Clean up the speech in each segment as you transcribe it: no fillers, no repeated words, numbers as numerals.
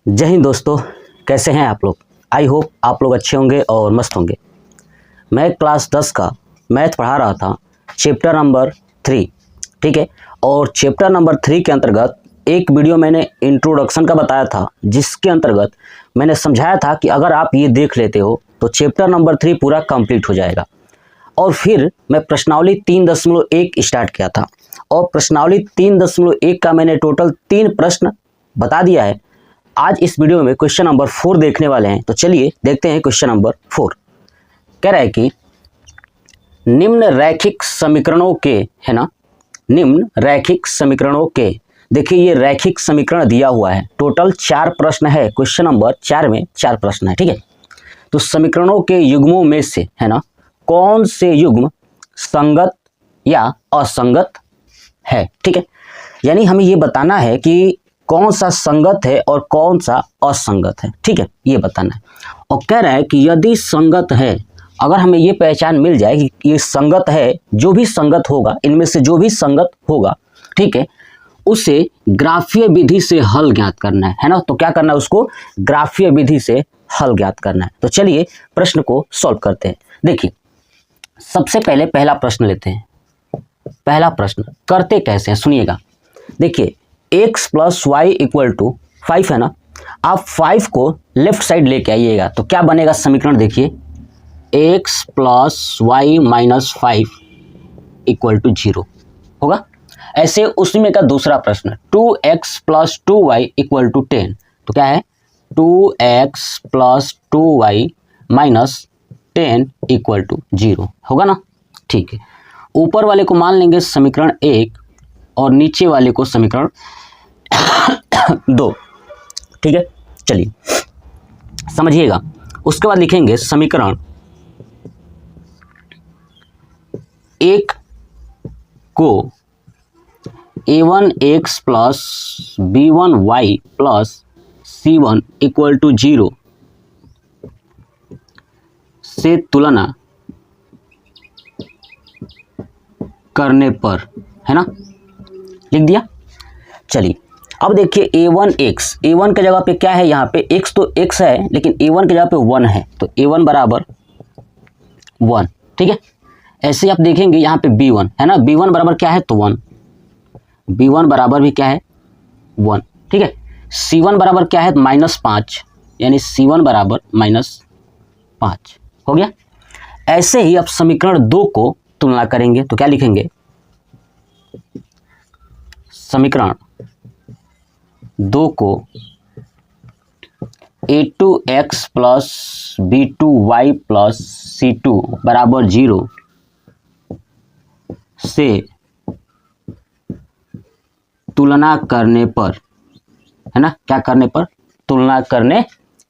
जय हिंद दोस्तों, कैसे हैं आप लोग। आई होप आप लोग अच्छे होंगे और मस्त होंगे। मैं क्लास 10 का मैथ पढ़ा रहा था, चैप्टर नंबर 3, ठीक है। और चैप्टर नंबर 3 के अंतर्गत एक वीडियो मैंने इंट्रोडक्शन का बताया था, जिसके अंतर्गत मैंने समझाया था कि अगर आप ये देख लेते हो तो चैप्टर नंबर 3 पूरा कंप्लीट हो जाएगा। और फिर मैं प्रश्नावली 3.1 स्टार्ट किया था, और प्रश्नावली 3.1 का मैंने टोटल 3 प्रश्न बता दिया है। आज इस वीडियो में क्वेश्चन नंबर 4 देखने वाले हैं। तो चलिए देखते हैं क्वेश्चन नंबर 4। कह रहा है कि निम्न रैखिक समीकरणों के, है ना, निम्न रैखिक समीकरणों के, देखिए ये रैखिक समीकरण दिया हुआ है। टोटल 4 प्रश्न है, क्वेश्चन नंबर 4 में 4 प्रश्न है, ठीक है। तो समीकरणों के युग्मों में से, है ना, कौन से युग्म संगत या असंगत है, ठीक है। यानी हमें ये बताना है कि कौन सा संगत है और कौन सा असंगत है, ठीक है, ये बताना है। और कह रहा है कि यदि संगत है, अगर हमें ये पहचान मिल जाए कि ये संगत है, जो भी संगत होगा, इनमें से जो भी संगत होगा, ठीक है, उसे ग्राफीय विधि से हल ज्ञात करना है ना। तो क्या करना है, उसको ग्राफीय विधि से हल ज्ञात करना है। तो चलिए प्रश्न को सॉल्व करते हैं। देखिए सबसे पहले पहला प्रश्न लेते हैं। पहला प्रश्न करते कैसे हैं, सुनिएगा। देखिए x + y = 5 है ना। आप 5 को लेफ्ट साइड लेके आइएगा तो क्या बनेगा समीकरण, देखिए x + y - 5 = 0 होगा। ऐसे उसी में का दूसरा प्रश्न 2x + 2y = 10। तो क्या है 2x + 2y - 10 = 0 होगा ना। ठीक है, ऊपर वाले को मान लेंगे समीकरण 1 और नीचे वाले को समीकरण 2, ठीक है। चलिए समझिएगा। उसके बाद लिखेंगे समीकरण 1 को a1x + b1y + c1 = 0 से तुलना करने पर, है ना, लिख दिया। चलिए अब देखिए a1 के जगह पे क्या है, यहाँ पे x तो x है, लेकिन a1 के जगह पे 1 है, तो a1 = 1, ठीक है। ऐसे आप देखेंगे यहाँ पे b1 है ना, b1 बराबर क्या है तो 1, b1 बराबर भी क्या है 1, ठीक है। c1 बराबर क्या है -5, यानी c1 = -5 हो गया। ऐसे ही अब समीकरण 2 को तुलना करेंगे तो क्या लिखेंगे, समीकरण 2 को a2x + b2y + c2 = 0 से तुलना करने पर, है ना, क्या करने पर, तुलना करने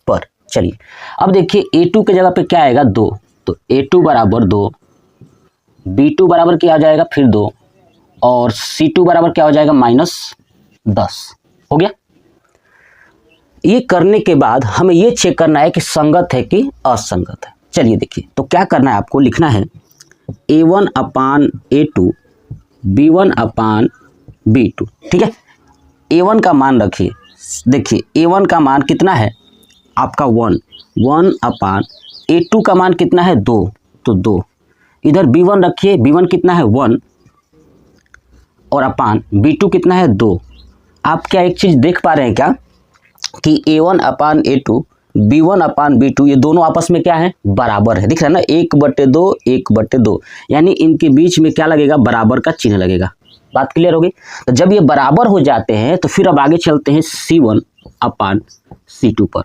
पर। चलिए अब देखिए a2 के जगह पे क्या आएगा 2, तो a2 = 2, b2 बराबर क्या आ जाएगा फिर 2, और c2 बराबर क्या हो जाएगा -10 हो गया। ये करने के बाद हमें ये चेक करना है कि संगत है कि असंगत है। चलिए देखिए, तो क्या करना है, आपको लिखना है a1/a2 b1/b2, ठीक है। a1 का मान रखिए, देखिए a1 का मान कितना है आपका 1/a2 का मान कितना है 2, तो 2। इधर b1 रखिए, b1 कितना है 1, और अपान b2 कितना है 2। आप क्या एक चीज़ देख पा रहे हैं क्या कि a1/a2 b1/b2 ये दोनों आपस में क्या है, बराबर है, दिख रहा है ना, 1/2 1/2, यानी इनके बीच में क्या लगेगा, बराबर का चिन्ह लगेगा। बात क्लियर होगी। तो जब ये बराबर हो जाते हैं तो फिर अब आगे चलते हैं c1/c2 पर,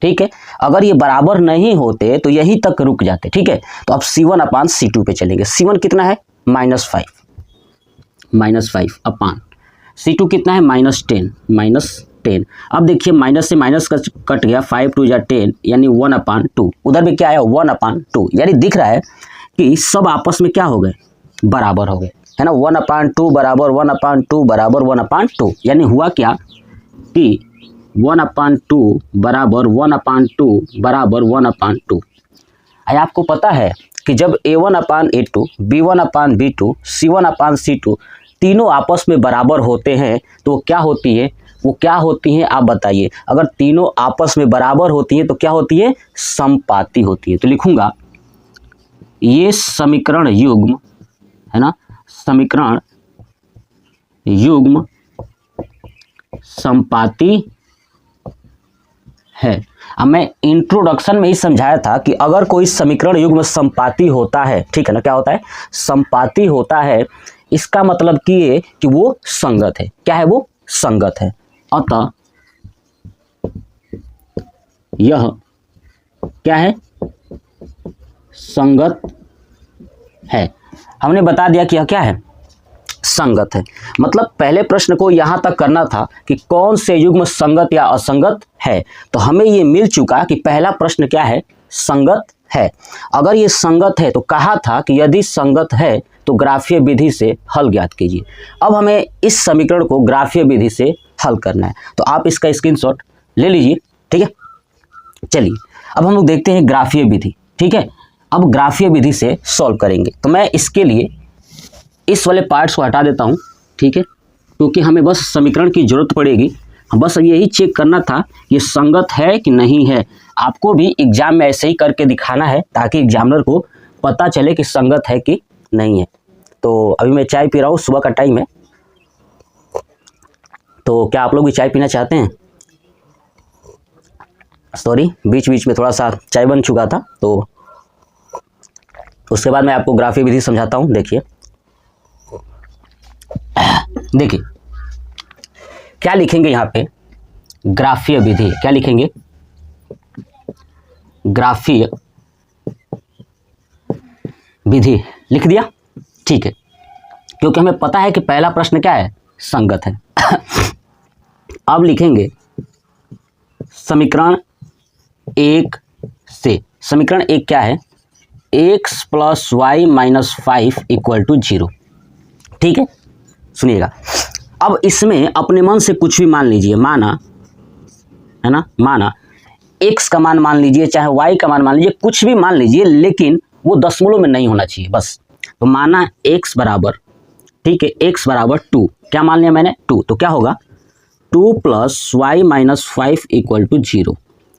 ठीक है। अगर ये बराबर नहीं होते तो यहीं तक रुक जाते, ठीक है। तो अब c1/c2 पे चलेंगे। c1 कितना है -5 अपान c2 कितना है -10। अब देखिए माइनस से माइनस कट गया, 5 × 2 = 10, यानी 1/2। उधर भी क्या है 1/2, यानी दिख रहा है कि सब आपस में क्या हो गए, बराबर हो गए, है ना। 1/2 = 1/2 = 1/2, यानी हुआ क्या कि 1/2 = 1/2 = 1/2। आपको पता है कि जब a1/a2 b1/b2 c1/c2 तीनों आपस में बराबर होते हैं तो क्या होती है, वो क्या होती हैं आप बताइए। अगर तीनों आपस में बराबर होती हैं तो क्या होती है, समपाती होती है। तो लिखूंगा ये समीकरण युग्म है ना, समीकरण युग्म समपाती है। अब मैं इंट्रोडक्शन में ही समझाया था कि अगर कोई समीकरण युग्म समपाती होता है, ठीक है ना, क्या होता है, समपाती होता है, इसका मतलब ये कि वो संगत है। क्या है, वो संगत है। अतः यह क्या है, संगत है। हमने बता दिया कि यह क्या है, संगत है। मतलब पहले प्रश्न को यहां तक करना था कि कौन से युग्म संगत या असंगत है, तो हमें ये मिल चुका कि पहला प्रश्न क्या है, संगत है। अगर ये संगत है तो कहा था कि यदि संगत है तो ग्राफीय विधि से हल ज्ञात कीजिए। अब हमें इस समीकरण को ग्राफीय विधि से हल करना है, तो आप इसका स्क्रीनशॉट ले लीजिए, ठीक है। चलिए अब हम लोग देखते हैं ग्राफीय विधि, ठीक है। अब ग्राफीय विधि से सॉल्व करेंगे, तो मैं इसके लिए इस वाले पार्ट्स को हटा देता हूं, ठीक है, क्योंकि हमें बस समीकरण की जरूरत पड़ेगी। बस यही चेक करना था ये संगत है कि नहीं है। आपको भी एग्जाम में ऐसे ही करके दिखाना है ताकि एग्जामिनर को पता चले कि संगत है कि नहीं है। तो अभी मैं चाय पी रहा हूँ, सुबह का टाइम है, तो क्या आप लोग भी चाय पीना चाहते हैं? सॉरी, बीच बीच में थोड़ा सा चाय बन चुका था, तो उसके बाद मैं आपको ग्राफीय विधि समझाता हूँ। देखिए क्या लिखेंगे यहाँ पे, ग्राफीय विधि। क्या लिखेंगे, ग्राफीय विधि लिख दिया, ठीक है, क्योंकि हमें पता है कि पहला प्रश्न क्या है, संगत है। अब लिखेंगे समीकरण एक से, समीकरण एक क्या है, x plus y minus 5 equal to 0, ठीक है। सुनिएगा, अब इसमें अपने मन से कुछ भी मान लीजिए, माना है ना, माना x का मान मान लीजिए, चाहे y का मान मान लीजिए, कुछ भी मान लीजिए, लेकिन वो दशमलव में नहीं होना चाहिए बस। तो माना x बराबर, ठीक है, x बराबर 2, क्या मान लिया मैंने, 2, तो क्या होगा 2 plus y minus 5 equal to 0,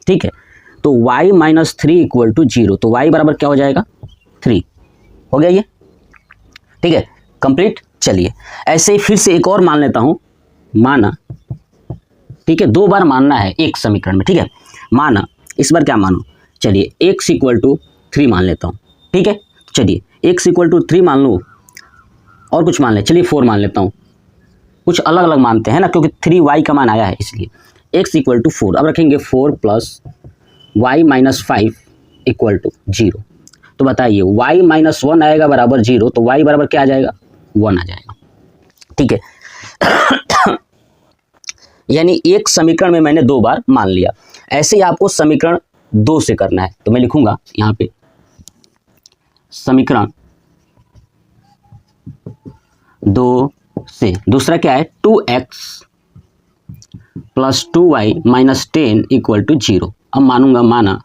ठीक है। तो y माइनस 3 इक्वल टू 0, तो y बराबर क्या हो जाएगा 3, हो गया ये, ठीक है, कंप्लीट। चलिए ऐसे ही फिर से एक और मान लेता हूं, माना, ठीक है, 2 बार मानना है एक समीकरण में, ठीक है। माना इस बार क्या मानो, चलिए x इक्वल टू 3 मान लेता हूं, ठीक है। चलिए x इक्वल टू 3 मान लूँ, और कुछ मान ले, चलिए 4 मान लेता हूं, कुछ अलग अलग मानते हैं ना, क्योंकि 3y का मान आया है इसलिए। x इक्वल टू 4, अब रखेंगे 4 plus y minus 5 equal to 0। तो बताइए y माइनस 1 आएगा बराबर 0, तो y बराबर क्या आ जाएगा, 1 आ जाएगा, ठीक है। यानी एक समीकरण में मैंने 2 बार मान लिया। ऐसे ही आपको समीकरण 2 से करना है, तो मैं लिखूंगा यहाँ पे समीकरण 2 से, दूसरा क्या है, 2x plus 2y minus 10 equal to 0। अब मानूंगा, माना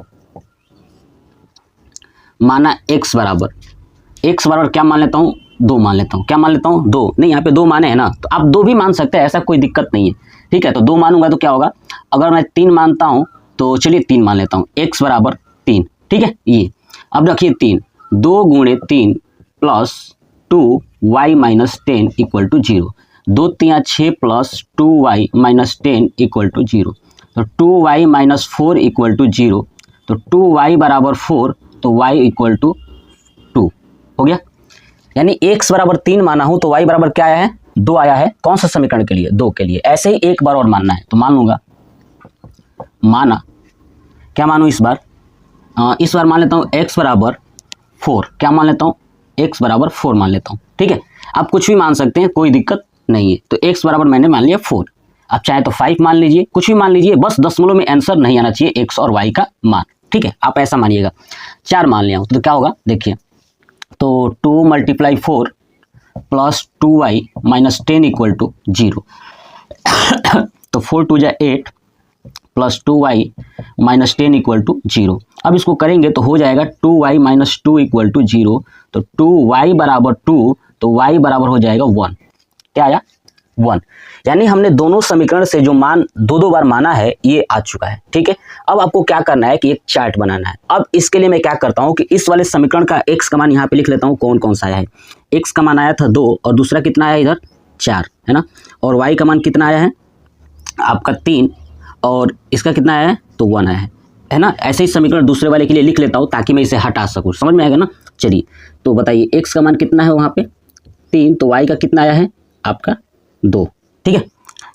x बराबर क्या मान लेता हूँ, 2 मान लेता हूँ, क्या मान लेता हूँ, 2, नहीं यहाँ पे 2 माने हैं ना, तो आप 2 भी मान सकते हैं, ऐसा कोई दिक्कत नहीं है, ठीक है। तो 2 मानूंगा तो क्या होगा, अगर मैं 3 मानता हूँ तो चलिए 3 मान लेता हूँ, x बराबर 3, ठीक है। ये अब रखिए 3, 2 गुणे 3 plus 2y minus 10 equal to 0, 2 3 6 plus 2y minus 10 equal to 0, तो 2y माइनस 4 इक्वल टू 0, तो 2y बराबर 4, तो y इक्वल टू 2 हो गया। यानी x बराबर 3 माना हूं तो y बराबर क्या आया है, 2 आया है। कौन सा समीकरण के लिए, 2 के लिए। ऐसे ही एक बार और मानना है, तो मान लूंगा, माना, क्या मानू इस बार, इस बार मान लेता हूँ x बराबर 4, क्या मान लेता हूँ, x बराबर 4 मान लेता हूँ, ठीक है। आप कुछ भी मान सकते हैं, कोई दिक्कत नहीं है। तो x बराबर मैंने मान लिया 4, आप चाहे तो 5 मान लीजिए, कुछ भी मान लीजिए, बस दशमलव में आंसर नहीं आना चाहिए x और y का मान, ठीक है। आप ऐसा मानिएगा। 4 मान लिया तो क्या होगा, देखिए, तो 2 multiply 4 plus 2y minus 10 equal to 0, तो 4 2 जा 8 plus 2y minus 10 equal to 0। अब इसको करेंगे तो हो जाएगा 2y माइनस 2 इक्वल टू 0, तो 2y बराबर 2, तो y बराबर हो जाएगा 1, क्या आया, 1, यानी हमने दोनों समीकरण से जो मान दो दो बार माना है ये आ चुका है। ठीक है, अब आपको क्या करना है कि एक चार्ट बनाना है। अब इसके लिए मैं क्या करता हूँ कि इस वाले समीकरण का x का मान यहाँ पे लिख लेता हूँ, कौन कौन सा आया है। x का मान आया था 2 और दूसरा कितना आया इधर 4 है ना, और y का मान कितना आया है आपका 3 और इसका कितना आया है तो 1 आया है ना। ऐसे ही समीकरण दूसरे वाले के लिए लिख लेता हूँ ताकि मैं इसे हटा सकूँ, समझ में आएगा ना। चलिए तो बताइए x का मान कितना है वहाँ पे 3, तो y का कितना आया है आपका 2। ठीक है,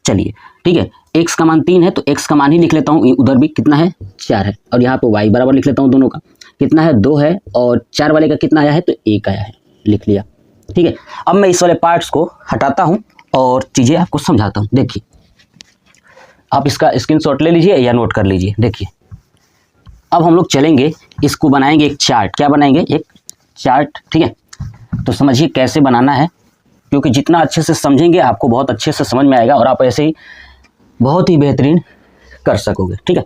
चलिए ठीक है, x का मान 3 है तो x का मान ही लिख लेता हूँ, उधर भी कितना है 4 है, और यहाँ पे y बराबर लिख लेता हूँ, दोनों का कितना है 2 है और 4 वाले का कितना आया है तो 1 आया है, लिख लिया। ठीक है, अब मैं इस वाले पार्ट्स को हटाता हूँ और चीज़ें आपको समझाता हूँ। देखिए आप इसका स्क्रीनशॉट ले लीजिए या नोट कर लीजिए। देखिए अब हम लोग चलेंगे, इसको बनाएंगे एक चार्ट। क्या बनाएंगे, एक चार्ट। ठीक है, तो समझिए कैसे बनाना है, क्योंकि जितना अच्छे से समझेंगे आपको बहुत अच्छे से समझ में आएगा और आप ऐसे ही बहुत ही बेहतरीन कर सकोगे। ठीक है,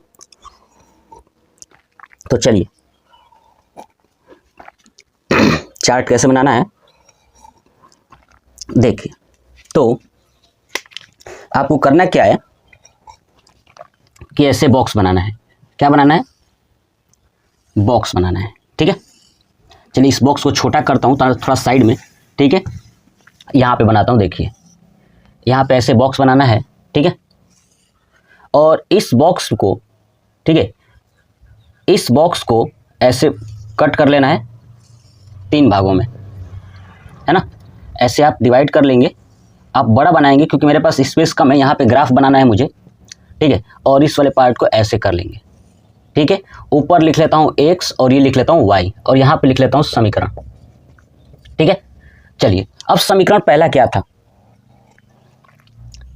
तो चलिए चार्ट कैसे बनाना है देखिए। तो आपको करना क्या है कि ऐसे बॉक्स बनाना है। क्या बनाना है, बॉक्स बनाना है। ठीक है, चलिए इस बॉक्स को छोटा करता हूँ थोड़ा साइड में। ठीक है, यहाँ पे बनाता हूँ। देखिए यहाँ पे ऐसे बॉक्स बनाना है। ठीक है, और इस बॉक्स को, ठीक है, इस बॉक्स को ऐसे कट कर लेना है 3 भागों में, है ना। ऐसे आप डिवाइड कर लेंगे, आप बड़ा बनाएंगे क्योंकि मेरे पास स्पेस कम है, यहाँ पे ग्राफ बनाना है मुझे। ठीक है, और इस वाले पार्ट को ऐसे कर लेंगे। ठीक है, ऊपर लिख लेता हूँ x और ये लिख लेता हूँ y और यहाँ पे लिख लेता हूँ समीकरण। ठीक है, चलिए अब समीकरण पहला क्या था,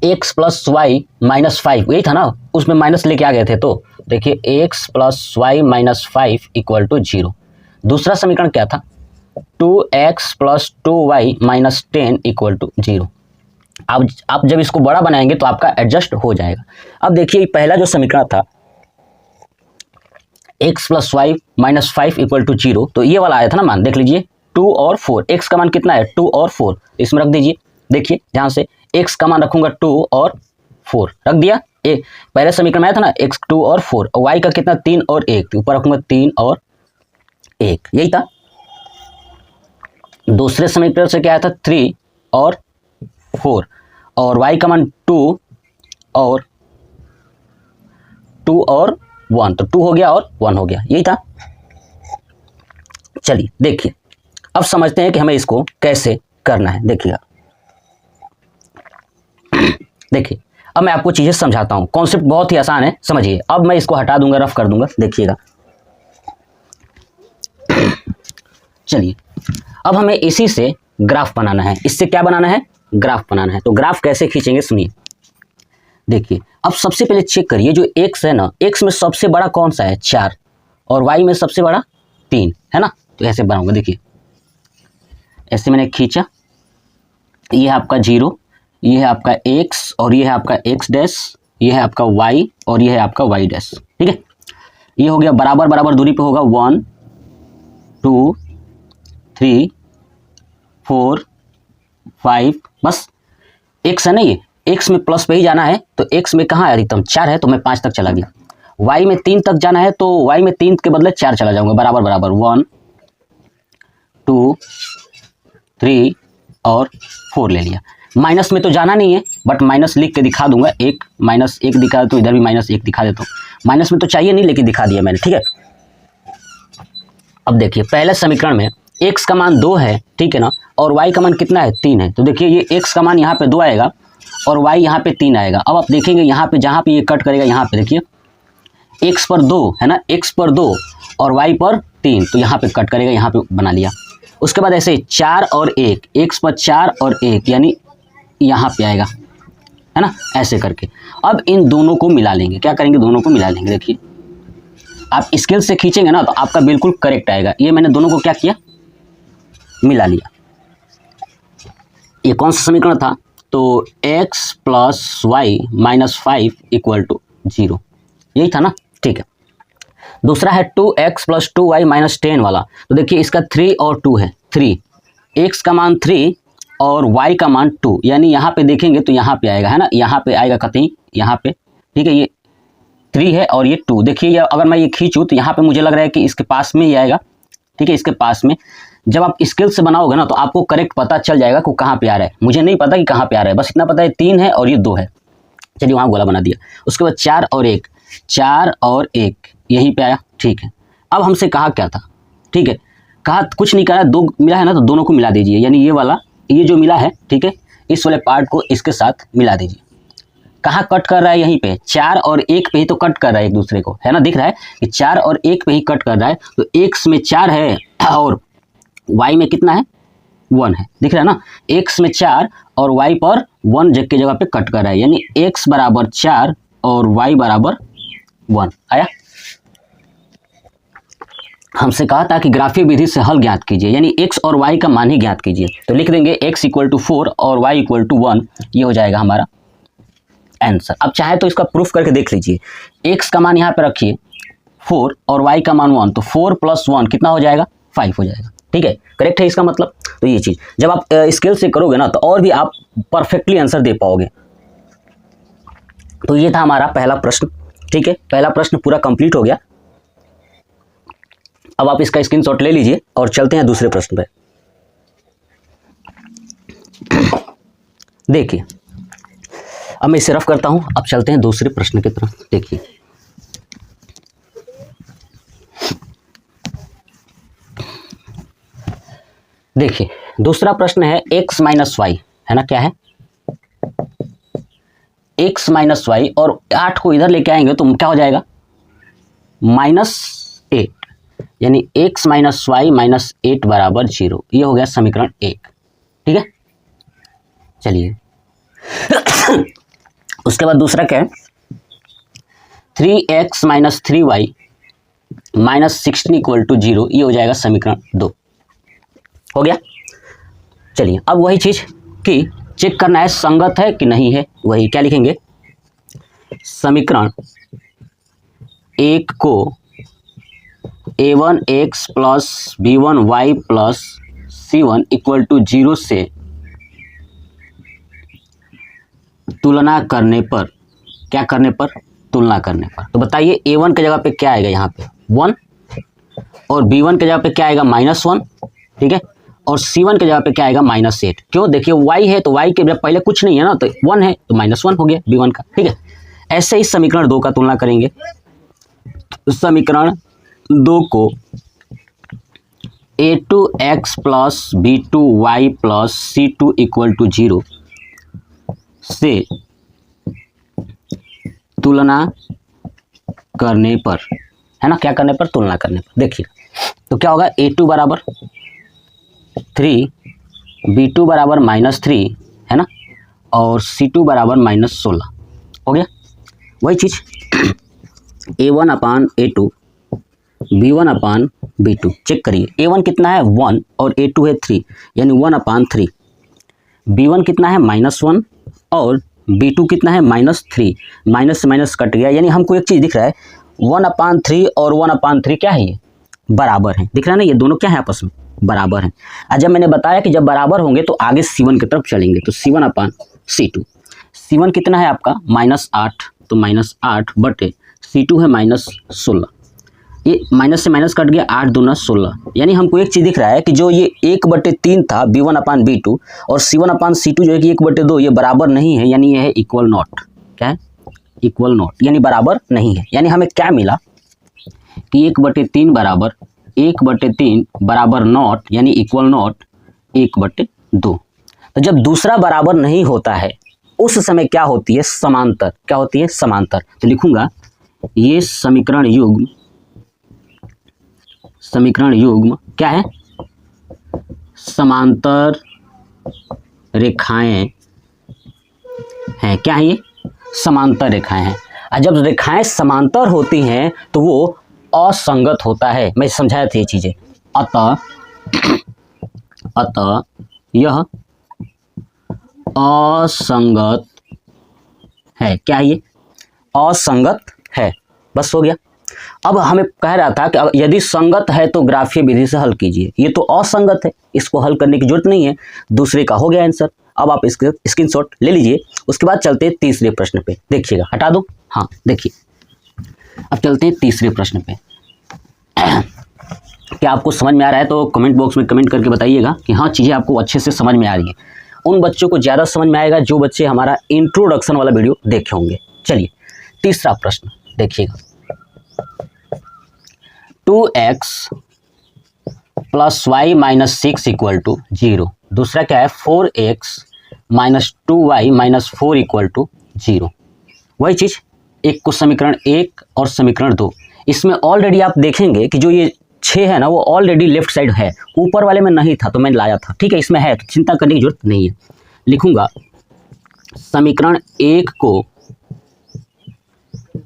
x प्लस वाई माइनस 5, यही था ना, उसमें माइनस लेके आ गए थे। तो देखिए x plus y minus 5 equal to 0। दूसरा समीकरण क्या था, 2x plus 2y minus 10 equal to 0। अब आप जब इसको बड़ा बनाएंगे तो आपका एडजस्ट हो जाएगा। अब देखिए पहला जो समीकरण था x plus y minus 5 equal to 0, तो ये वाला आया था ना मान, देख लीजिए 2 और 4। x का मान कितना है 2 और 4, इसमें रख दीजिए। देखिए जहाँ से x का मान रखूंगा 2 और 4 रख दिया। पहले समीकरण में आया था ना x 2 और 4, और y का कितना 3 और 1, ऊपर रखूंगा 3 और 1, यही था। दूसरे समीकरण से क्या आया था 3 और 4, और y का मान 2 और 1, तो 2 हो गया और 1 हो गया, यही था। चलिए देखिए अब समझते हैं कि हमें इसको कैसे करना है। देखिएगा, देखिए अब मैं आपको चीजें समझाता हूं, कॉन्सेप्ट बहुत ही आसान है, समझिए। अब मैं इसको हटा दूंगा, रफ कर दूंगा, देखिएगा। चलिए अब हमें इसी से ग्राफ बनाना है। इससे क्या बनाना है, ग्राफ बनाना है। तो ग्राफ कैसे खींचेंगे सुनिए। देखिए अब सबसे पहले चेक करिए, जो x है ना, x में सबसे बड़ा कौन सा है 4 और y में सबसे बड़ा 3 है ना। तो ऐसे बनाऊंगा, देखिए ऐसे मैंने खींचा, ये है आपका 0, ये है आपका x और ये है आपका x डैश, ये है आपका y और ये है आपका y डैश। ठीक है, ये हो गया बराबर बराबर दूरी पे होगा 1 2 3 4 5, बस x है ना, ये x में प्लस पे ही जाना है, तो x में कहाँ है अधिकतम 4 है, तो मैं 5 तक चला गया। y में 3 तक जाना है, तो y में 3 के बदले 4 चला जाऊंगा, बराबर बराबर 1 2 3 और 4 ले लिया। माइनस में तो जाना नहीं है, बट माइनस लिख के दिखा दूंगा, एक माइनस 1 दिखा, तो इधर भी माइनस 1 दिखा देता हूँ। माइनस में तो चाहिए नहीं, लेकिन दिखा दिया मैंने। ठीक है, अब देखिए पहले समीकरण में x का मान 2 है, ठीक है ना, और y का मान कितना है 3 है। तो देखिए ये x का मान यहाँ पे 2 आएगा और y यहाँ पे 3 आएगा। अब आप देखेंगे यहाँ पे जहाँ पे ये कट करेगा, यहाँ पे देखिए x पर 2 है ना, x पर 2 और y पर 3, तो यहाँ पे कट करेगा, यहाँ पे बना लिया। उसके बाद ऐसे 4 और 1, x पर 4 और 1 यानी यहाँ पे आएगा, है ना, ऐसे करके। अब इन दोनों को मिला लेंगे, क्या करेंगे, दोनों को मिला लेंगे। देखिए आप स्केल से खींचेंगे ना तो आपका बिल्कुल करेक्ट आएगा। ये मैंने दोनों को क्या किया, मिला लिया। ये कौन सा समीकरण था, तो x plus y minus 5 equal to 0, यही था ना। ठीक है, दूसरा है 2x प्लस 2y माइनस 10 वाला। तो देखिए इसका 3 और 2 है, 3, x का मान 3 और y का मान 2, यानी यहाँ पे देखेंगे तो यहाँ पे आएगा, है ना, यहाँ पे आएगा कतई, यहाँ पे, ठीक है, ये 3 है और ये 2। देखिए अगर मैं ये खींचूँ तो यहाँ पे मुझे लग रहा है कि इसके पास में ही आएगा, ठीक है, इसके पास में। जब आप स्केल से बनाओगे ना तो आपको करेक्ट पता चल जाएगा कि कहाँ पे आ रहा है। मुझे नहीं पता कि कहाँ पे आ रहा है, बस इतना पता है 3 है और ये 2 है। चलिए वहाँ गोला बना दिया। उसके बाद 4 और 1, 4 और 1 यहीं पे आया, ठीक है। अब हमसे कहा क्या था, ठीक है, कहा कुछ नहीं कहा, 2 मिला है ना तो दोनों को मिला दीजिए, यानी ये वाला, ये जो मिला है, ठीक है, इस वाले पार्ट को इसके साथ मिला दीजिए। कहाँ कट कर रहा है, यहीं पे 4 और 1 पे ही तो कट कर रहा है एक दूसरे को, है ना, दिख रहा है कि 4 और 1 पे ही कट कर रहा है। तो x में 4 है और y में कितना है, 1 है, दिख रहा है ना। x में 4 और y पर 1 के जगह पे कट कर रहा है, यानी x बराबर 4 और y बराबर 1 आया। हमसे कहा था कि ग्राफीय विधि से हल ज्ञात कीजिए, यानी x और y का मान ही ज्ञात कीजिए। तो लिख देंगे x = 4 और y = 1, ये हो जाएगा हमारा आंसर। अब चाहे तो इसका प्रूफ करके देख लीजिए। x का मान यहाँ पे रखिए 4 और y का मान 1, तो 4 + 1 कितना हो जाएगा, 5 हो जाएगा, ठीक है, करेक्ट है इसका मतलब। तो ये चीज़ जब आप स्केल से करोगे ना तो और भी आप परफेक्टली आंसर दे पाओगे। तो ये था हमारा पहला प्रश्न, ठीक है, पहला प्रश्न पूरा कंप्लीट हो गया। अब आप इसका स्क्रीनशॉट ले लीजिए और चलते हैं दूसरे प्रश्न पे। देखिए अब मैं इसे रफ करता हूं, अब चलते हैं दूसरे प्रश्न की तरफ। देखिए देखिए दूसरा प्रश्न है x - y, है ना, क्या है, x - y, और 8 को इधर लेके आएंगे तो क्या हो जाएगा, -8, यानी x - y - 8 बराबर 0। ये हो गया समीकरण 1, ठीक है। चलिए उसके बाद दूसरा क्या है, 3x - 3y - 16 = 0, ये हो जाएगा समीकरण 2, हो गया। चलिए अब वही चीज कि चेक करना है संगत है कि नहीं है। वही क्या लिखेंगे, समीकरण 1 को a1x + b1y + c1 = 0 से तुलना करने पर, क्या करने पर, तुलना करने पर। तो बताइए a1 के जगह पे क्या आएगा, यहाँ पे 1, और b1 के जगह पे क्या आएगा, -1, ठीक है, और c1 के जगह पे क्या आएगा, -8। क्यों, देखिए y है तो y के जब पहले कुछ नहीं है ना, तो 1 है तो -1 हो गया b1 का, ठीक है। ऐसे ही समीकरण 2 का तुलना करेंगे। तो समीकरण 2 को a2x + b2y + c2 = 0 से तुलना करने पर, है ना, क्या करने पर, तुलना करने पर। देखिए तो क्या होगा, a2 बराबर 3, b2 बराबर -3, है ना, और c2 बराबर -16, हो गया। वही चीज a1/a2 b1/b2, चेक करिए, a1 कितना है 1 और a2 है 3, यानी 1/3, b1 कितना है -1 और b2 कितना है -3, माइनस से माइनस कट गया, यानी हमको एक चीज दिख रहा है 1/3 और 1/3 क्या है, ये बराबर है, दिख रहा है ना, ये दोनों क्या है, आपस में बराबर हैं। और जब मैंने बताया कि जब बराबर होंगे तो आगे c1 की तरफ चलेंगे, तो c1/c2, c1 कितना है आपका -8, तो -8 बटे c2 है -16, ये माइनस से माइनस कट गया, 8 दूना 16, यानी हमको एक चीज़ दिख रहा है कि जो ये 1/3 था b1/b2 और c1/c2 जो है कि 1/2, ये बराबर नहीं है, यानी ये है इक्वल नॉट। क्या है, इक्वल नॉट, यानी बराबर नहीं है। यानी हमें क्या मिला कि 1/3 बराबर 1/3 बराबर नॉट, यानी इक्वल नॉट 1/2। तो जब दूसरा बराबर नहीं होता है उस समय क्या होती है, समांतर। क्या होती है, समांतर। तो लिखूंगा ये समीकरण युग्म क्या है, समांतर रेखाएं हैं। क्या है ये, समांतर रेखाएं हैं। और जब रेखाएं समांतर होती हैं तो वो असंगत होता है। मैं समझाया था ये चीजें। अतः यह असंगत है। क्या है ये, असंगत है, बस हो गया। अब हमें कह रहा था कि यदि संगत है तो ग्राफीय विधि से हल कीजिए। ये तो असंगत है, इसको हल करने की जरूरत नहीं है। दूसरे का हो गया आंसर। अब आप इसके स्क्रीनशॉट ले लीजिए। उसके बाद चलते हैं तीसरे प्रश्न पे। देखिएगा, हटा दो। हाँ देखिए, अब चलते हैं तीसरे प्रश्न पे। क्या आपको समझ में आ रहा है तो कमेंट बॉक्स में कमेंट करके बताइएगा कि हाँ चीज़ें आपको अच्छे से समझ में आ रही हैं। उन बच्चों को ज़्यादा समझ में आएगा जो बच्चे हमारा इंट्रोडक्शन वाला वीडियो देखे होंगे। चलिए तीसरा प्रश्न देखिएगा। 2x plus y minus 6 equal to 0। दूसरा क्या है? 4x minus 2y minus 4 equal to 0। वही चीज़, एक को समीकरण 1 और समीकरण 2। इसमें ऑलरेडी आप देखेंगे कि जो ये 6 है ना, वो ऑलरेडी लेफ्ट साइड है, ऊपर वाले में नहीं था तो मैंने लाया था। ठीक है, इसमें है तो चिंता करने की जरूरत नहीं है। लिखूंगा समीकरण 1 को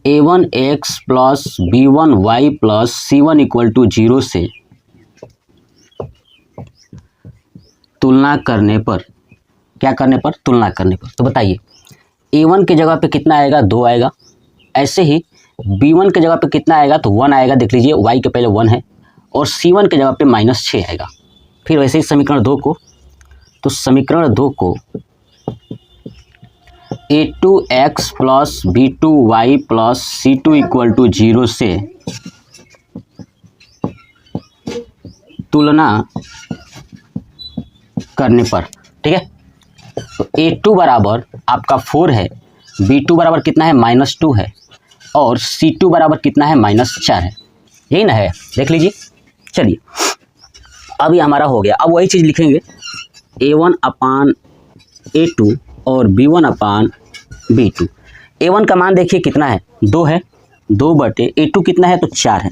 a1x plus b1y plus c1 equal to 0 से तुलना करने पर, क्या करने पर? तुलना करने पर। तो बताइए a1 की जगह पे कितना आएगा? 2 आएगा। ऐसे ही b1 की जगह पे कितना आएगा? तो 1 आएगा। देख लीजिए y के पहले 1 है, और c1 की जगह पे -6 आएगा। फिर वैसे ही समीकरण 2 को, तो समीकरण 2 को a2x plus b2y plus c2 equal to 0 से तुलना करने पर, ठीक है। तो a2 बराबर आपका 4 है, b2 बराबर कितना है? -2 है, और c2 बराबर कितना है? -4 है। यही ना है, देख लीजिए। चलिए अब ये हमारा हो गया। अब वही चीज़ लिखेंगे a1 अपान a2 और b1 अपान b2। a1 का मान देखिए कितना है? 2 है, 2 बटे a2 कितना है? तो 4 है।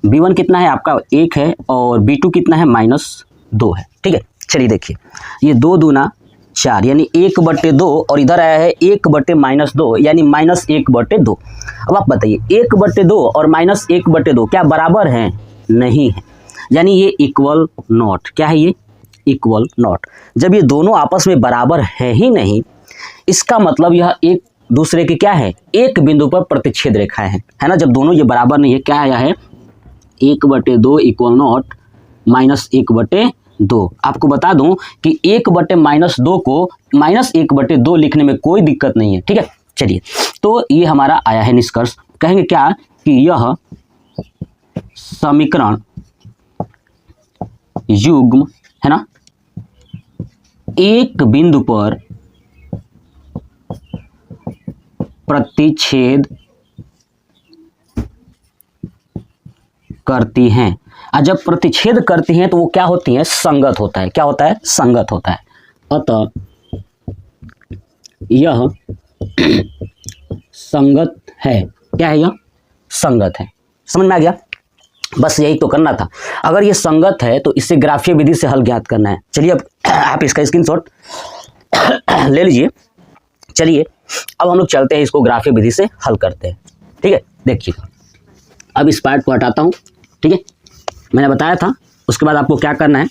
b1 कितना है आपका? 1 है, और b2 कितना है? -2 है। ठीक है, चलिए देखिए, ये 2 दूना 4 यानी 1/2, और इधर आया है 1/-2 यानी -1/2। अब आप बताइए 1/2 और -1/2 क्या बराबर हैं? नहीं है, यानी ये इक्वल नॉट। क्या है ये? Equal not. जब ये दोनों आपस में बराबर है ही नहीं, इसका मतलब यह एक दूसरे के क्या है? एक बिंदु पर प्रतिच्छेद रेखाएं हैं, है ना। जब दोनों ये बराबर नहीं है, क्या आया है? 1/2 इक्वल नॉट -1/2। आपको बता दूं कि 1/-2 को -1/2 लिखने में कोई दिक्कत नहीं है। ठीक है, चलिए तो ये हमारा आया है निष्कर्ष। कहेंगे क्या? कि यह समीकरण युग्म, है ना, एक बिंदु पर प्रतिच्छेद करती हैं। और जब प्रतिच्छेद करती हैं तो वो क्या होती हैं? संगत होता है। क्या होता है? संगत होता है। अतः यह संगत है। क्या है? यह संगत है। समझ में आ गया? बस यही तो करना था। अगर ये संगत है तो इससे ग्राफीय विधि से हल ज्ञात करना है। चलिए अब आप इसका स्क्रीनशॉट ले लीजिए। चलिए अब हम लोग चलते हैं, इसको ग्राफीय विधि से हल करते हैं। ठीक है, देखिए अब इस पार्ट को हटाता हूँ। ठीक है, मैंने बताया था। उसके बाद आपको क्या करना है?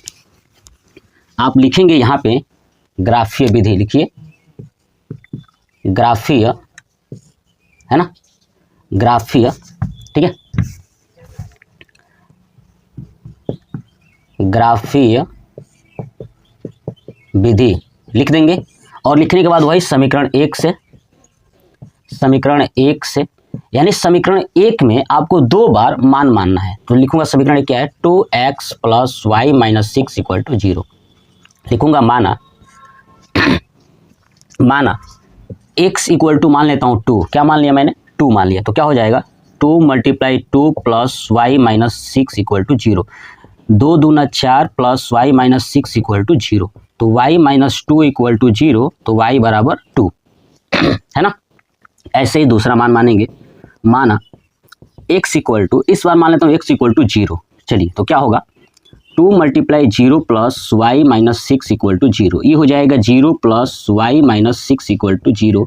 आप लिखेंगे यहाँ पे ग्राफीय विधि। लिखिए ग्राफीय, है ना, ग्राफीय। ठीक है, ग्राफीय विधि लिख देंगे। और लिखने के बाद वही समीकरण 1 से, समीकरण 1 से, यानी समीकरण 1 में आपको 2 बार मान मानना है। तो लिखूंगा समीकरण 1 क्या है? 2x plus y minus 6 equal to 0। लिखूंगा माना, माना x इक्वल टू मान लेता हूँ 2। क्या मान लिया मैंने? 2 मान लिया। तो क्या हो जाएगा? 2 × 2 plus y minus 6 equal to 0। 2 दूना 4 plus y minus 6 equal to 0। तो y माइनस 2 इक्वल टू 0, तो y बराबर 2, है ना। ऐसे ही दूसरा मान मानेंगे। माना x इक्वल टू, इस बार मान लेता हूँ x इक्वल टू 0। चलिए तो क्या होगा? 2 × 0 plus y minus 6 equal to 0। ये हो जाएगा 0 plus y minus 6 equal to 0।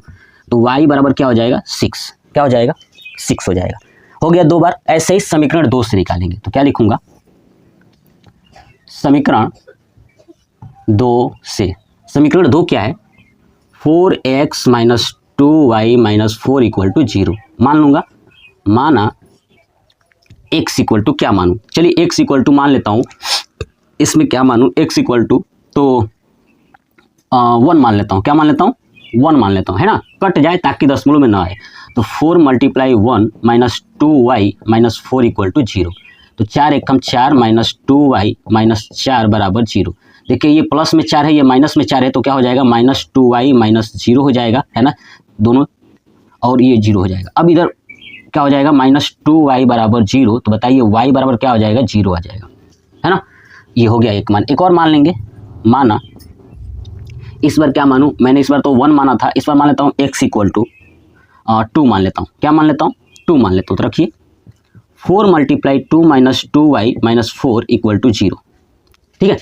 तो y बराबर क्या हो जाएगा? 6। क्या हो जाएगा? 6 हो जाएगा। हो गया 2 बार। ऐसे ही समीकरण 2 से निकालेंगे। तो क्या लिखूंगा? समीकरण 2 से, समीकरण 2 क्या है? 4x minus 2y minus 4 equal to 0। मान लूँगा, माना x इक्वल टू क्या मानूं, चलिए x इक्वल टू मान लेता हूँ, इसमें क्या मानूं, x इक्वल टू तो 1 मान लेता हूँ, क्या मान लेता हूँ, 1 मान लेता हूँ, है ना, कट जाए ताकि दशमलव में ना आए। तो 4 × 1 minus 2y minus 4 equal to 0। तो 4 एकम 4 माइनस 2y माइनस 4 बराबर 0। देखिए ये प्लस में 4 है, ये माइनस में 4 है, तो क्या हो जाएगा, माइनस 2y माइनस 0 हो जाएगा, है ना, दोनों, और ये 0 हो जाएगा। अब इधर क्या हो जाएगा, माइनस 2y बराबर 0। तो बताइए y बराबर क्या हो जाएगा, 0 आ जाएगा, है ना। ये हो गया एक मान। एक और मान लेंगे, माना इस बार क्या मानूं, मैंने इस बार तो 1 माना था, इस बार मान लेता हूँ x इक्वल टू 2 मान लेता हूँ, क्या मान लेता हूँ, 2 मान लेता हूँ। तो रखिए 4 × 2 minus 2y minus 4 equal to 0, ठीक है।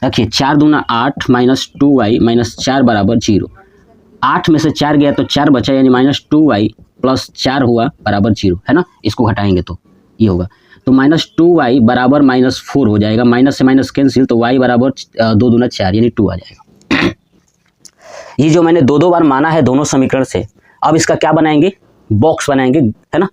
रखिए 4 दूना 8 माइनस 2y माइनस 4 बराबर 0। 8 में से 4 गया तो 4 बचा, यानी माइनस 2y प्लस 4 हुआ बराबर 0, है ना। इसको घटाएंगे तो ये होगा, तो माइनस 2y बराबर माइनस 4 हो जाएगा, माइनस से माइनस कैंसिल, तो y बराबर 2 दूना 4 यानी 2 आ जाएगा। ये जो मैंने दो बार माना है दोनों समीकरण से, अब इसका क्या बनाएंगे, बॉक्स बनाएंगे, है ना,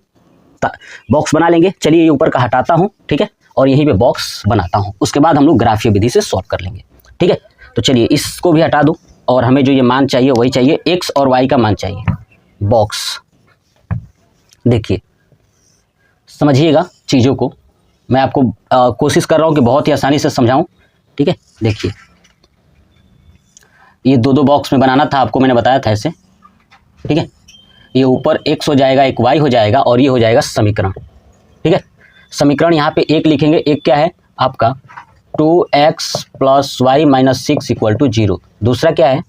बॉक्स बना लेंगे। चलिए ये ऊपर का हटाता हूँ, ठीक है, और यहीं पे बॉक्स बनाता हूँ, उसके बाद हम लोग ग्राफीय विधि से सॉल्व कर लेंगे, ठीक है। तो चलिए इसको भी हटा दो, और हमें जो ये मान चाहिए वही चाहिए, x और y का मान चाहिए। बॉक्स, देखिए समझिएगा चीज़ों को, मैं आपको कोशिश कर रहा हूँ कि बहुत ही आसानी से समझाऊँ, ठीक है। देखिए ये दो बॉक्स में बनाना था आपको, मैंने बताया था ऐसे, ठीक है। ये ऊपर x हो जाएगा, एक y हो जाएगा, और ये हो जाएगा समीकरण, ठीक है। समीकरण यहाँ पे एक लिखेंगे, एक क्या है आपका 2x plus y minus 6 equal to 0। दूसरा क्या है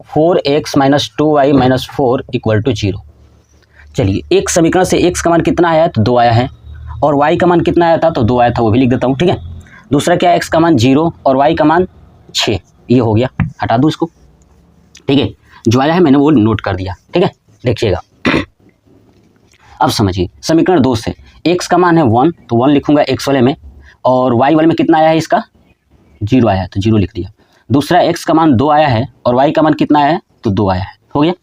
4x minus 2y minus 4 equal to 0। चलिए एक समीकरण से x का मान कितना आया है, तो 2 आया है, और y का मान कितना आया था, तो 2 आया था, वो भी लिख देता हूँ, ठीक है। दूसरा क्या है, x का मान 0 और y का मान 6, ये हो गया, हटा दूँ इसको, ठीक है। जो आया है मैंने वो नोट कर दिया, ठीक है। देखिएगा अब समझिए, समीकरण 2 से x का मान है 1, तो 1 लिखूंगा x वाले में, और y वाले में कितना आया है, इसका 0 आया है, तो 0 लिख दिया। दूसरा x का मान 2 आया है, और y का मान कितना आया है, तो 2 आया है, हो गया।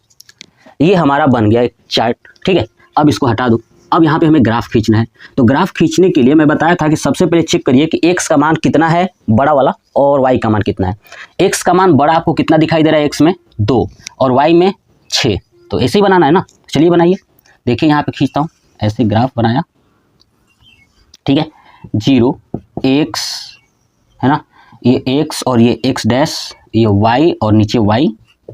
ये हमारा बन गया एक चार्ट, ठीक है। अब इसको हटा दो, अब यहाँ पे हमें ग्राफ खींचना है। तो ग्राफ खींचने के लिए मैं बताया था कि सबसे पहले चेक करिए कि x का मान कितना है बड़ा वाला, और y का मान कितना है। x का मान बड़ा आपको कितना दिखाई दे रहा है, x में 2 और y में 6, तो ऐसे ही बनाना है ना। चलिए बनाइए, देखिए यहाँ पे खींचता हूँ, ऐसे ग्राफ बनाया, ठीक है। 0 x है ना, ये x और ये x डैश, ये y और नीचे y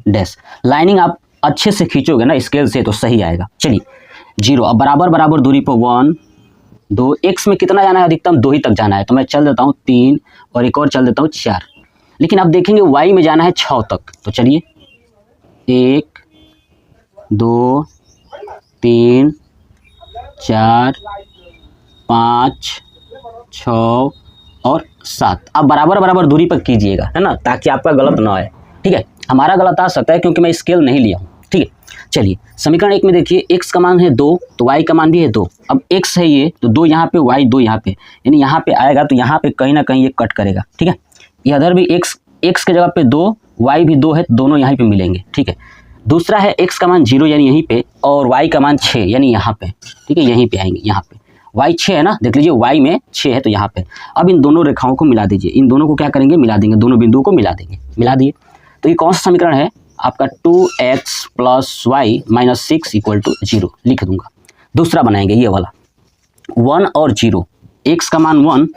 डैश। लाइनिंग आप अच्छे से खींचोगे ना स्केल से तो सही आएगा। चलिए 0, अब बराबर बराबर दूरी पर 1 2, x में कितना जाना है, अधिकतम 2 ही तक जाना है, तो मैं चल देता हूँ 3, और एक और चल देता हूँ 4। लेकिन अब देखेंगे y में जाना है 6 तक, तो चलिए 1 2 3 4 5 6 और 7। अब बराबर बराबर दूरी पर कीजिएगा, है ना, ताकि आपका गलत ना आए, ठीक है। हमारा गलत आ सकता है क्योंकि मैं स्केल नहीं लिया हूँ, ठीक है। चलिए समीकरण 1 में देखिए x का मान है 2, तो y का मान भी है 2। अब x है ये, तो 2 यहाँ पे, y 2 यहाँ पे, यानी यहाँ पे आएगा तो यहाँ पे कहीं ना कहीं ये कट करेगा, ठीक है। ये अदर भी x के जगह पे 2, y भी 2 है, दोनों यहाँ पे मिलेंगे, ठीक है। दूसरा है x का मान 0 यानी यहीं पे, और y का मान 6 यानी यहाँ पे, ठीक है, यहीं पे आएंगे, यहाँ पे y 6 है ना, देख लीजिए y में 6 है, तो यहाँ पे। अब इन दोनों रेखाओं को मिला दीजिए, इन दोनों को क्या करेंगे, मिला देंगे, दोनों बिंदुओं को मिला देंगे, मिला दिए। तो ये कौन सा समीकरण है आपका, 2x plus y minus 6 equal to 0 लिख दूंगा। दूसरा बनाएंगे ये वाला 1 और 0, x का मान 1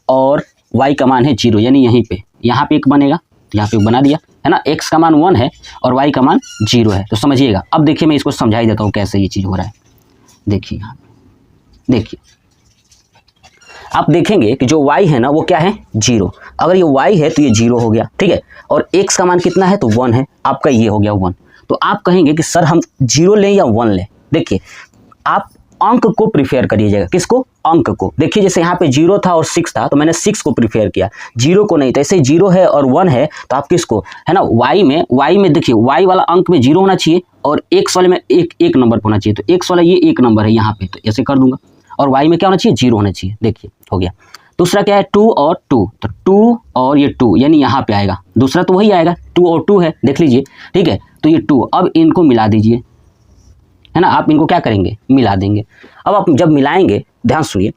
और y का मान है 0, यानी यहीं पे, यहाँ पे एक बनेगा, यहाँ पे बना दिया, है ना। x का मान 1 है और y का मान 0 है, तो समझिएगा। अब देखिए मैं इसको समझा ही देता हूँ कैसे ये चीज़ हो रहा है। देखिए यहाँ देखिए, आप देखेंगे कि जो y है ना वो क्या है 0, अगर ये y है तो ये 0 हो गया, ठीक है। और x का मान कितना है, तो 1 है, आपका ये हो गया 1। तो आप कहेंगे कि सर हम 0 लें या 1 लें। देखिए आप अंक को प्रिफेयर करिएगा, किसको, अंक को। देखिए जैसे यहाँ पे 0 था और 6 था, तो मैंने 6 को प्रिफेयर किया, 0 को नहीं। तो ऐसे 0 है और 1 है, तो आप किसको, है ना, y में देखिए y वाला अंक में 0 होना चाहिए, और x वाले में एक नंबर होना चाहिए, तो x वाला ये 1 नंबर है यहाँ पे, तो ऐसे कर दूंगा। और y में क्या होना चाहिए, 0 होना चाहिए, देखिए हो गया। दूसरा क्या है 2 और 2, तो 2 और ये 2 यानी यहाँ पे आएगा, दूसरा तो वही आएगा, 2 और 2 है, देख लीजिए, ठीक है। तो ये 2, अब इनको मिला दीजिए, है ना, आप इनको क्या करेंगे, मिला देंगे। अब आप जब मिलाएंगे, ध्यान सुनिए,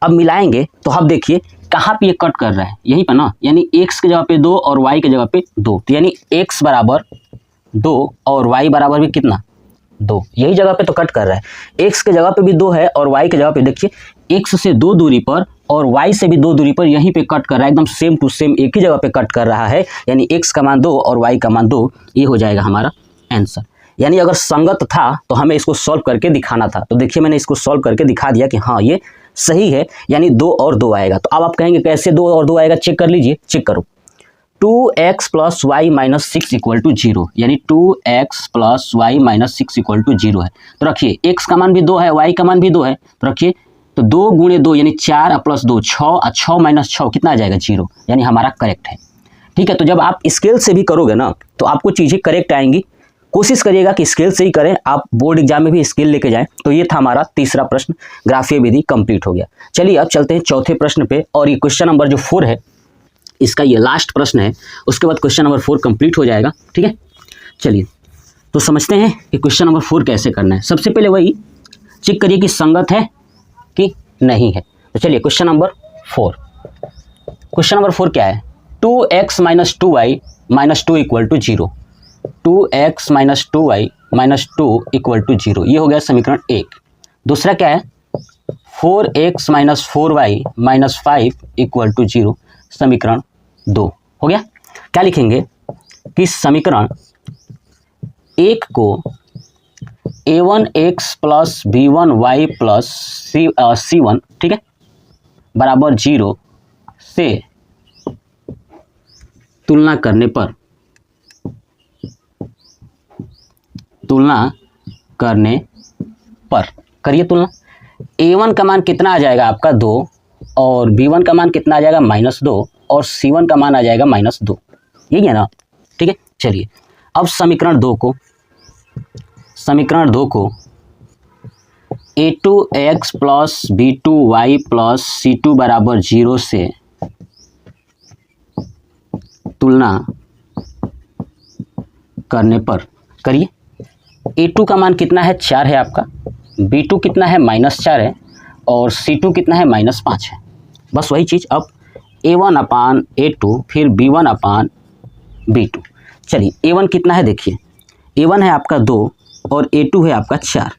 अब मिलाएंगे तो अब देखिए कहाँ पे ये कट कर रहा है, यहीं पर ना, यानी x की जगह पे 2 और y की जगह पे 2, तो यानी x बराबर 2 और y बराबर भी कितना 2, यही जगह पे तो कट कर रहा है। x के जगह पे भी 2 है और y के जगह पे देखिए x से 2 दूरी पर और y से भी 2 दूरी पर यहीं पे कट कर रहा है, एकदम सेम टू सेम एक ही जगह पे कट कर रहा है, यानी x का मान 2 और y का मान 2, ये हो जाएगा हमारा आंसर। यानी अगर संगत था तो हमें इसको सॉल्व करके दिखाना था, तो देखिए मैंने इसको सॉल्व करके दिखा दिया कि हाँ ये सही है, यानी 2 और 2 आएगा। तो अब आप कहेंगे कैसे 2 और 2 आएगा, चेक कर लीजिए, चेक करो। 2x plus y minus 6 equal to 0, यानी 2x plus y minus 6 equal to 0 है। तो रखिए x का मान भी 2 है, y का मान भी 2 है, तो रखिए तो 2 गुणे 2 यानी 4 प्लस 2 6, और 6 माइनस 6 कितना आ जाएगा 0, यानी हमारा करेक्ट है। ठीक है, तो जब आप स्केल से भी करोगे ना तो आपको चीज़ें करेक्ट आएंगी। कोशिश करिएगा कि स्केल से ही करें, आप बोर्ड एग्जाम में भी स्केल लेके जाएं। तो ये था हमारा तीसरा प्रश्न, ग्राफीय विधि कंप्लीट हो गया। चलिए अब चलते हैं चौथे प्रश्न पे, और ये क्वेश्चन नंबर जो 4 है इसका ये लास्ट प्रश्न है, उसके बाद क्वेश्चन नंबर 4 कंप्लीट हो जाएगा। ठीक है, चलिए तो समझते हैं कि क्वेश्चन नंबर 4 कैसे करना है। सबसे पहले वही चेक करिए कि संगत है कि नहीं है। तो चलिए क्वेश्चन नंबर 4, क्वेश्चन नंबर 4 क्या है, 2x minus 2y minus 2 equal to 0, 2x minus 2y minus 2 equal to 0, ये हो गया समीकरण 1। दूसरा क्या है, 4x minus 4y minus 5 equal to 0, समीकरण 2 हो गया। क्या लिखेंगे कि समीकरण 1 को a1x plus b1y plus c1, ठीक है, बराबर 0 से तुलना करने पर करिए तुलना। a1 का मान कितना आ जाएगा आपका 2, और b1 का मान कितना आ जाएगा -2, और c1 का मान आ जाएगा -2, यही है ना। ठीक है, चलिए अब समीकरण 2 को a2x plus b2y plus c2 बराबर 0 से तुलना करने पर करिए। a2 का मान कितना है 4 है आपका, b2 कितना है -4 है, और c2 कितना है -5 है। बस वही चीज़, अब a1 अपान a2 फिर b1 अपान b2। चलिए a1 कितना है देखिए, a1 है आपका 2 और a2 है आपका 4,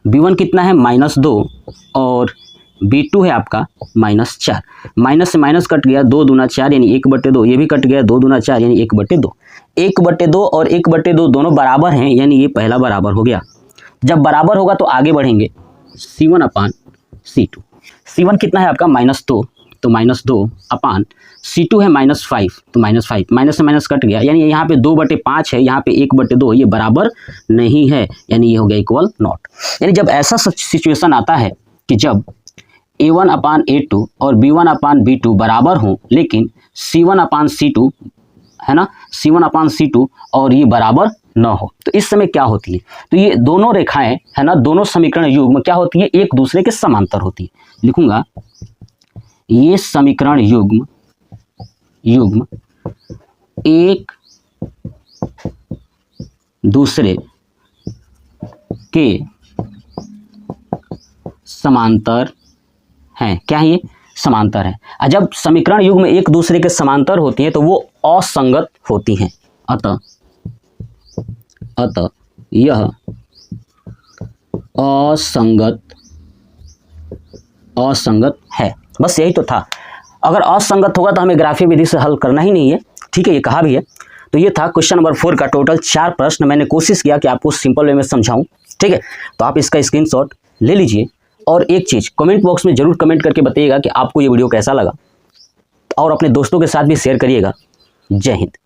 b1 कितना है -2 और b2 है आपका -4, माइनस से माइनस कट गया, 2 दूना 4 यानी 1/2, ये भी कट गया, 2 दूना 4 यानी 1/2, 1/2 और 1/2 दोनों बराबर हैं, यानी ये पहला बराबर हो गया। जब बराबर होगा तो आगे बढ़ेंगे, c1 अपान c2, c1 कितना है आपका -2, तो -2 अपान c2 है -5, तो -5, माइनस से माइनस कट गया, यानी यहाँ पे 2/5 है, यहाँ पे 1/2, ये बराबर नहीं है, यानी ये हो गया इक्वल नॉट। यानी जब ऐसा सिचुएशन आता है कि जब a1 अपान a2 और b1 अपान b2 बराबर हों, लेकिन c1 अपान c2 है ना, c1 अपान c2 और ये बराबर न हो, तो इस समय क्या होती है, तो ये दोनों रेखाएं है ना, दोनों समीकरण युग्म क्या होती है, एक दूसरे के समांतर होती है। लिखूंगा ये समीकरण युग्म एक दूसरे के समांतर हैं। क्या है ये, समांतर है। जब समीकरण युग्म एक दूसरे के समांतर होती हैं तो वो असंगत होती हैं। अतः यह असंगत है। बस यही तो था। अगर असंगत होगा तो हमें ग्राफीय विधि से हल करना ही नहीं है। ठीक है, ये कहा भी है। तो ये था क्वेश्चन नंबर 4 का टोटल 4 प्रश्न। मैंने कोशिश किया कि आपको सिंपल वे में समझाऊं। ठीक है, तो आप इसका स्क्रीनशॉट ले लीजिए। और एक चीज़ कमेंट बॉक्स में ज़रूर कमेंट करके बताइएगा कि आपको ये वीडियो कैसा लगा, और अपने दोस्तों के साथ भी शेयर करिएगा। जय हिंद।